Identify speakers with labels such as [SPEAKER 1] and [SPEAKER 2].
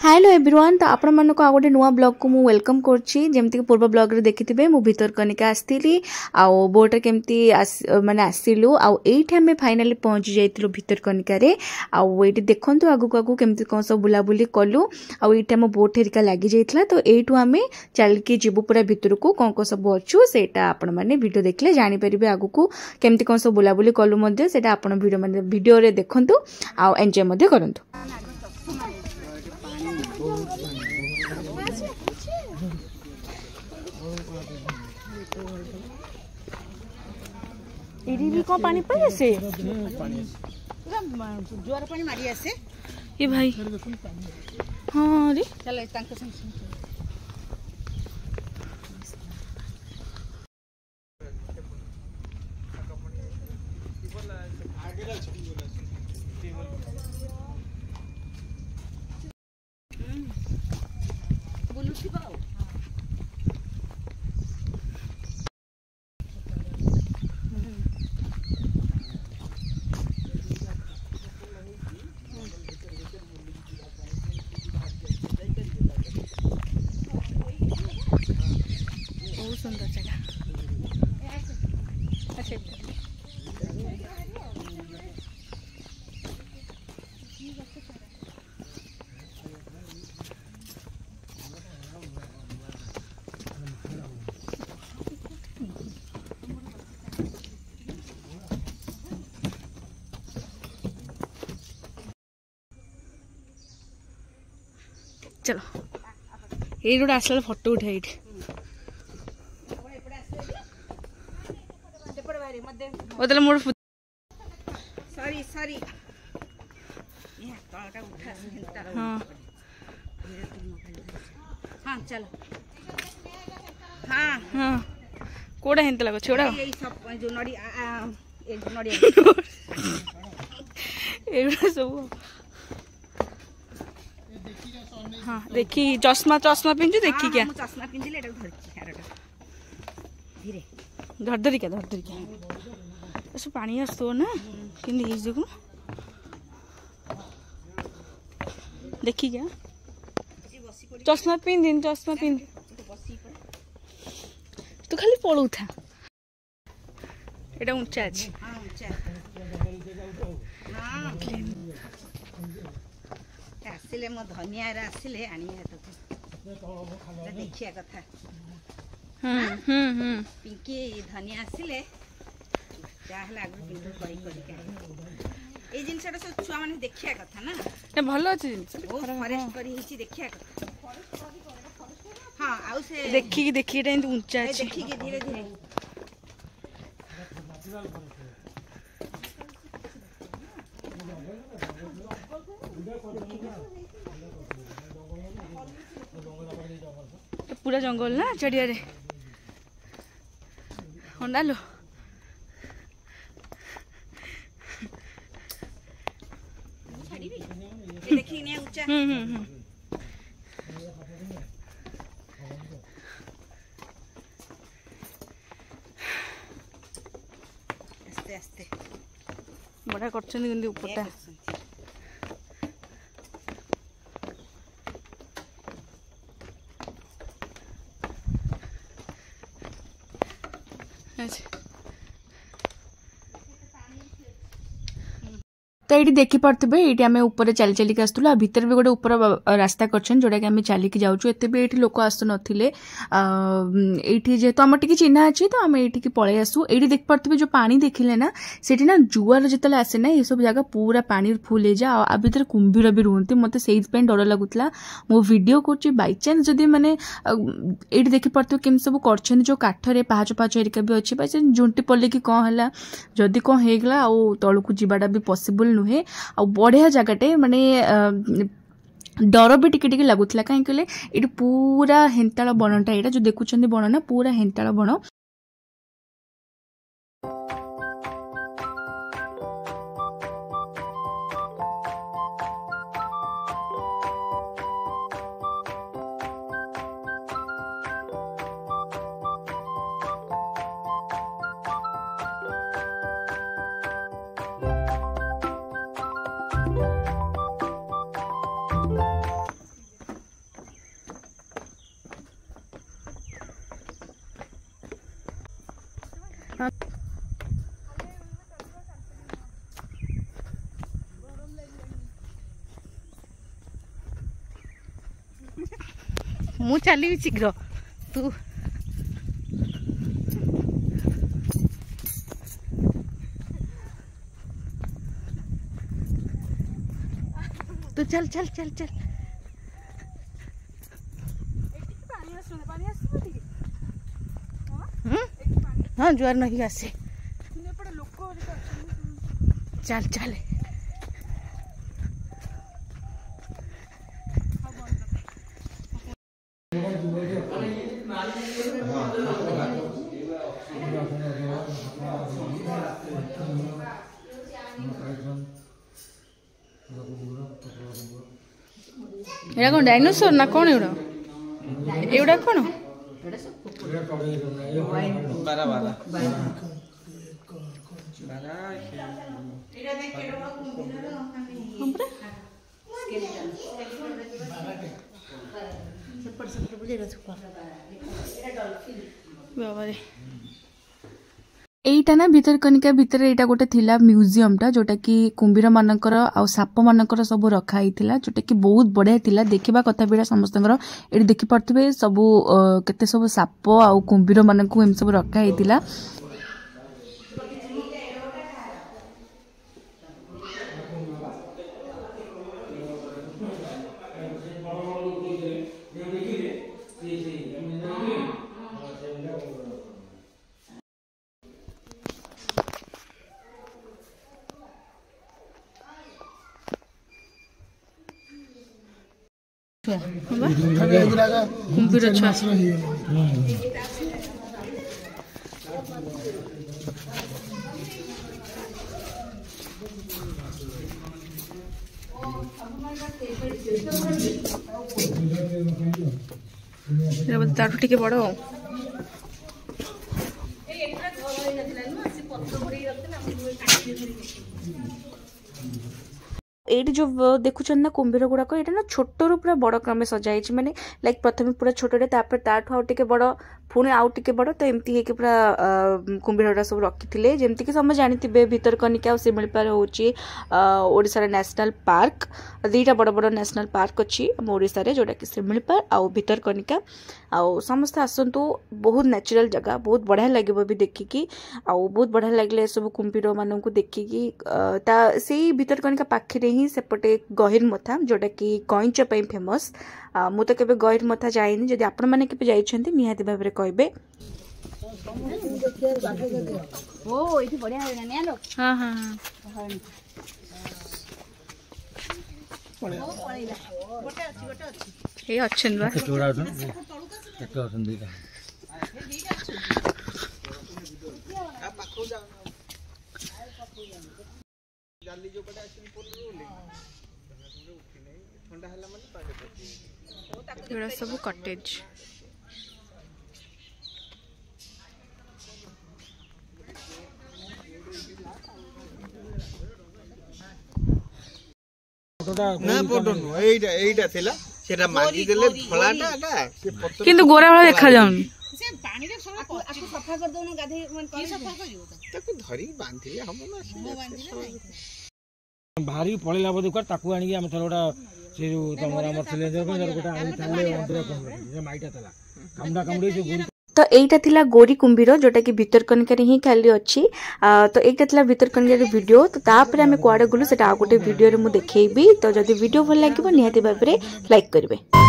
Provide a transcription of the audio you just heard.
[SPEAKER 1] Hello everyone. तो आपण मानको आ गोटे नुआ ब्लॉग को मु वेलकम करछि। जेमति कि पूर्व ब्लॉग रे देखिथिबे मु भितरकनिका आस्थिली आ बोट केमति माने आसिलु आ एठी हमें फाइनली पहुंच जाइतिलु भितरकनिका रे। आ एठी देखंतु आगु आगु केमति कोन सब बुलाबुली कलु आ एठी हम बोट हेरिका लागि जाइतला। तो एठु हमें चल के जिबु पूरा भितर को कोन सब अछु सेटा आपण माने वीडियो देखले जानि परिबे आगु को केमति कोन सब बुलाबुली कलु मध्ये सेटा आपण वीडियो माने वीडियो रे देखंतु आ एन्जॉय मध्ये करंतु।
[SPEAKER 2] इडी भी को पानी पड़े से
[SPEAKER 3] जोर पानी मारी आसे
[SPEAKER 2] ये भाई। हां रे
[SPEAKER 3] चल तांको संग बोलुथि बाओ सुंदर जगह। अच्छा
[SPEAKER 2] चलो ये रोड आसला फोटो उठाई ओदले मोर
[SPEAKER 3] सॉरी सॉरी ये तळटा उठा हिंता।
[SPEAKER 2] हां
[SPEAKER 3] हां चलो हां
[SPEAKER 2] हां कोडा हिंता लागो छोड़ा
[SPEAKER 3] यही सब जो नडी ए नडी
[SPEAKER 2] एबरा सब। हां देखी चश्मा चश्मा पिंजु देखी क्या
[SPEAKER 3] चश्मा पिंजिले एटा धरकी आरटा धीरे
[SPEAKER 2] धर क्या ऐसे पानी आसो ना किंदी इस देखो देखी क्या चश्मा पिन तो खाली पड़ू था एटा ऊंचा अछि।
[SPEAKER 3] हां ऊंचा आसिले मो धनिया रे आसिले आनी तो देखिया कथा। पिंकी धनिया आसिले जाहला आगु पिंटू करी ए जिनसटा सब छुआ माने देखिया कथा ना
[SPEAKER 2] ए भलो अछि जिनस
[SPEAKER 3] बहुत फॉरेस्ट करी हिची देखिया कथा। हां आउ से
[SPEAKER 2] देखी एटा इंत ऊंचा अछि
[SPEAKER 3] देखी के धीरे धीरे
[SPEAKER 2] पूरा जंगल ना चढ़िया रे होंडा लो
[SPEAKER 3] देखी ने ऊंचा। आस्ते आस्ते
[SPEAKER 2] बड़ा करछन किंदी ऊपरटा अच्छा।
[SPEAKER 1] तो ये देखी पार्थे ये आम ऊपर चली चलिक आसुला भितर भी गोटे ऊपर रास्ता करछन जोटा कि आम चलिक जाऊँ एत भी ये लोक आसु नथिले ये जेहेतु आम टी चिन्ह अच्छी तो आम ये पलि आसू। ये देख पार्थे जो पानी देखिले ना सेठी ना जुआर जिते आसे ना ये सब जगह पूरा पानी फुल हो जाए आ भर कुंभीर भी रुहति मत से डर लगुला मो वीडियो कर बाई चान्स जदि मैंने ये देखी पार्थे केम सब कर जो काठरे पाहाच पाहाच हेरिका भी अच्छे बाई चान्स झुंटी पड़े कि कौन है जदि कौन होगला आउ तलू जावाटा भी पॉसिबल नुहे आ बढ़िया जगटे माने डर भी टिके टिके लगुला कहीं कहले ये पूरा हेन्ताल बनटा यहाँ जो देखुं बन ना पूरा हेन्ताल बन।
[SPEAKER 3] मु चली शीघ्र तू तू चल चल चल चल हाँ जुआर नहीं आसे चल चल
[SPEAKER 2] एड़ा कौन डायनोसर ना कौन एड़ा एड़ा कौन
[SPEAKER 4] बारा बारा
[SPEAKER 2] बाबा रे
[SPEAKER 1] एईटा ना भितरकनिका भितर एटा गोटे थिला म्यूजियम टा जोटा कि कुंभीर मानकर आ साप मानकर सब रखा हिथिला जोटा कि बहुत बढ़िया थिला देखिबा कथा बिड़ा समस्तंकर एटी देखि पड़थिबे सब केते सब साप आ कुंभीर मानकू एम सब रखा हिथिला
[SPEAKER 2] कुंभीर छुआ ताठू टिके बड़
[SPEAKER 1] एटी जो देखुछन ना कुंभीर गुड़ाक एटा ना छोटरू पूरा बड़ क्रमे सजाई माने लाइक प्रथम पूरा छोटे तापर ताठू आउ टिके बड़ पुणी आउ टिके बड़ तो एमती हेके पूरा कुंभीर सब रखिथिले जेमती कि समझ जानिथिबे भितरकनिका आ सिमिलपाल होची ओडिसा नेशनल पार्क दुईटा बड़ बड़ नेशनल पार्क अच्छी आम ओडिसा रे जोटा कि सिमिलपाल आ भितरकनिका आ समस्त आसंतु बहुत नेचुरल जगह बहुत बढ़िया लगे भी देखिकी आ बहुत बढ़िया लगे सब कुंभीर मानू देखिकी से भितरकनिका पाखे ही सेपटे गहिर मथा जोटा कि कईंच फेमस मु तो केबे गहिर मथा जाइनी जदि आपण माने केबे जाइछन्ती निहाती भाबरे कहबे
[SPEAKER 3] ओ इठी बढ़िया है ना लो
[SPEAKER 2] हाँ हाँ हाँ ये अच्छन बा
[SPEAKER 4] छोड़ा अछन दीटा जाली जो पटे आछन पोटरो ले उठी नै ठंडा हला माने पानी
[SPEAKER 2] एड़ा सब कटेज
[SPEAKER 4] ना पोटो नो एइटा थिला सेटा मागी देले फलाटा आटा से पत्थर
[SPEAKER 2] किंतु गोरा वाला देखा जाउन
[SPEAKER 3] से पानी रे सब आकु सफा कर दो ना गाधे मन की सफा करियो
[SPEAKER 4] ताको धरी बांधिले हम ना से बांधिले
[SPEAKER 5] भारी पळेला बदु कर ताकू आनी हम थोड़ा से जो तमरा हमर सिलेंडर को गोटा आनी थाले अंदर जे माइटा तला कामडा कामडी जो गुरी
[SPEAKER 1] तो एटा थिला गोरी कुंभीर जोटा कि भितरकनिका रे ही खाली अच्छी तो एटा थिला भितरकनिका रे वीडियो तो तापर आमे कुआडे गुलु सेटा आ गोटे वीडियो रे मु देखैबी तो जदि वीडियो भल लागिबो निहाती भाबरे लाइक करबे।